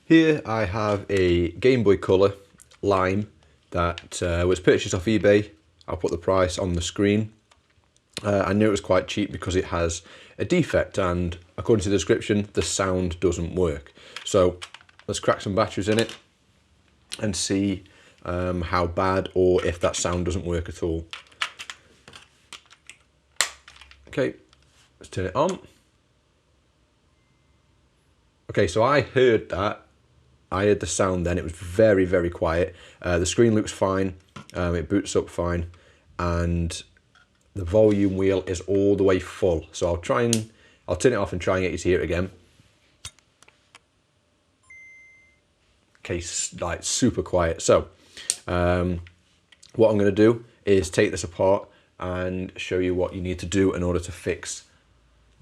Here I have a Gameboy Color Lime that was purchased off eBay. I'll put the price on the screen. I knew it was quite cheap because it has a defect, and according to the description, the sound doesn't work. So let's crack some batteries in it and see how bad, or if that sound doesn't work at all. Okay, let's turn it on. Okay, so I heard that. I heard the sound then. It was very, very quiet. The screen looks fine. It boots up fine. And the volume wheel is all the way full. So I'll turn it off and try and get you to hear it again. Okay, like super quiet. So what I'm going to do is take this apart and show you what you need to do in order to fix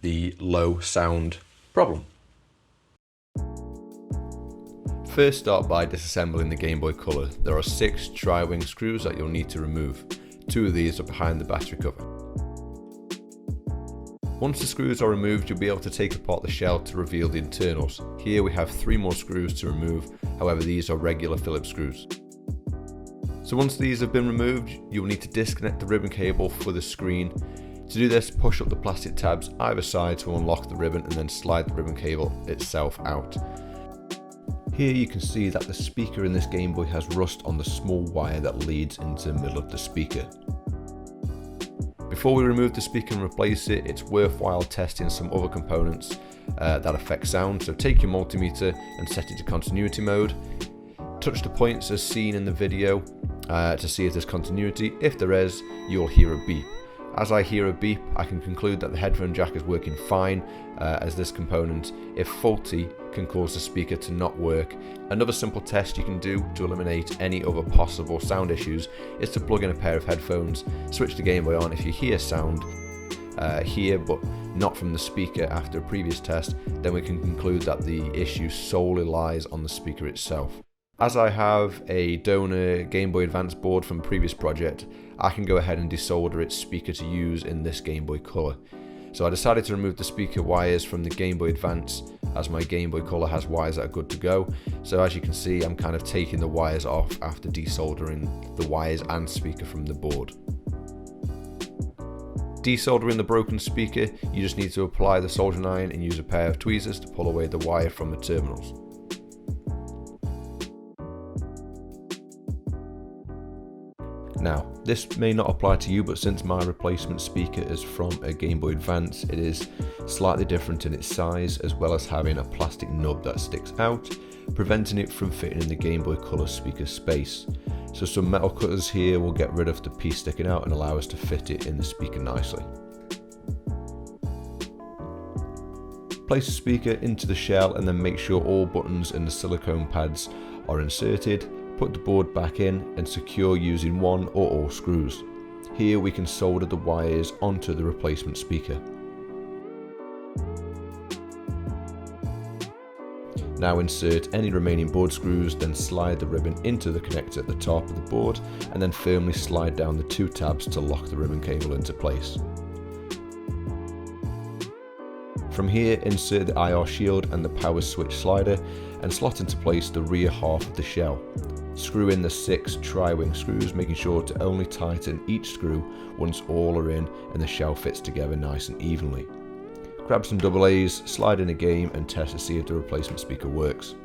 the low sound problem. First, start by disassembling the Gameboy Color. There are 6 tri-wing screws that you'll need to remove. 2 of these are behind the battery cover. Once the screws are removed, you'll be able to take apart the shell to reveal the internals. Here we have 3 more screws to remove, however these are regular Phillips screws. So once these have been removed, you'll need to disconnect the ribbon cable for the screen. To do this, push up the plastic tabs either side to unlock the ribbon and then slide the ribbon cable itself out. Here you can see that the speaker in this Game Boy has rust on the small wire that leads into the middle of the speaker. Before we remove the speaker and replace it, it's worthwhile testing some other components that affect sound. So take your multimeter and set it to continuity mode. Touch the points as seen in the video to see if there's continuity. If there is, you'll hear a beep. As I hear a beep, I can conclude that the headphone jack is working fine, as this component, if faulty, can cause the speaker to not work. Another simple test you can do to eliminate any other possible sound issues is to plug in a pair of headphones, switch the Game Boy on. If you hear sound here but not from the speaker after a previous test, then we can conclude that the issue solely lies on the speaker itself. As I have a donor Game Boy Advance board from a previous project, I can go ahead and desolder its speaker to use in this Game Boy Color. So I decided to remove the speaker wires from the Game Boy Advance, as my Game Boy Color has wires that are good to go. So as you can see, I'm kind of taking the wires off after desoldering the wires and speaker from the board. Desoldering the broken speaker, you just need to apply the soldering iron and use a pair of tweezers to pull away the wire from the terminals. Now, this may not apply to you, but since my replacement speaker is from a Game Boy Advance, it is slightly different in its size, as well as having a plastic nub that sticks out, preventing it from fitting in the Game Boy Color speaker space. So some metal cutters here will get rid of the piece sticking out and allow us to fit it in the speaker nicely. Place the speaker into the shell and then make sure all buttons and the silicone pads are inserted. Put the board back in and secure using 1 or all screws. Here we can solder the wires onto the replacement speaker. Now insert any remaining board screws, then slide the ribbon into the connector at the top of the board and then firmly slide down the 2 tabs to lock the ribbon cable into place. From here, insert the IR shield and the power switch slider and slot into place the rear half of the shell. Screw in the 6 tri-wing screws, making sure to only tighten each screw once all are in and the shell fits together nice and evenly. Grab some AA's, slide in a game and test to see if the replacement speaker works.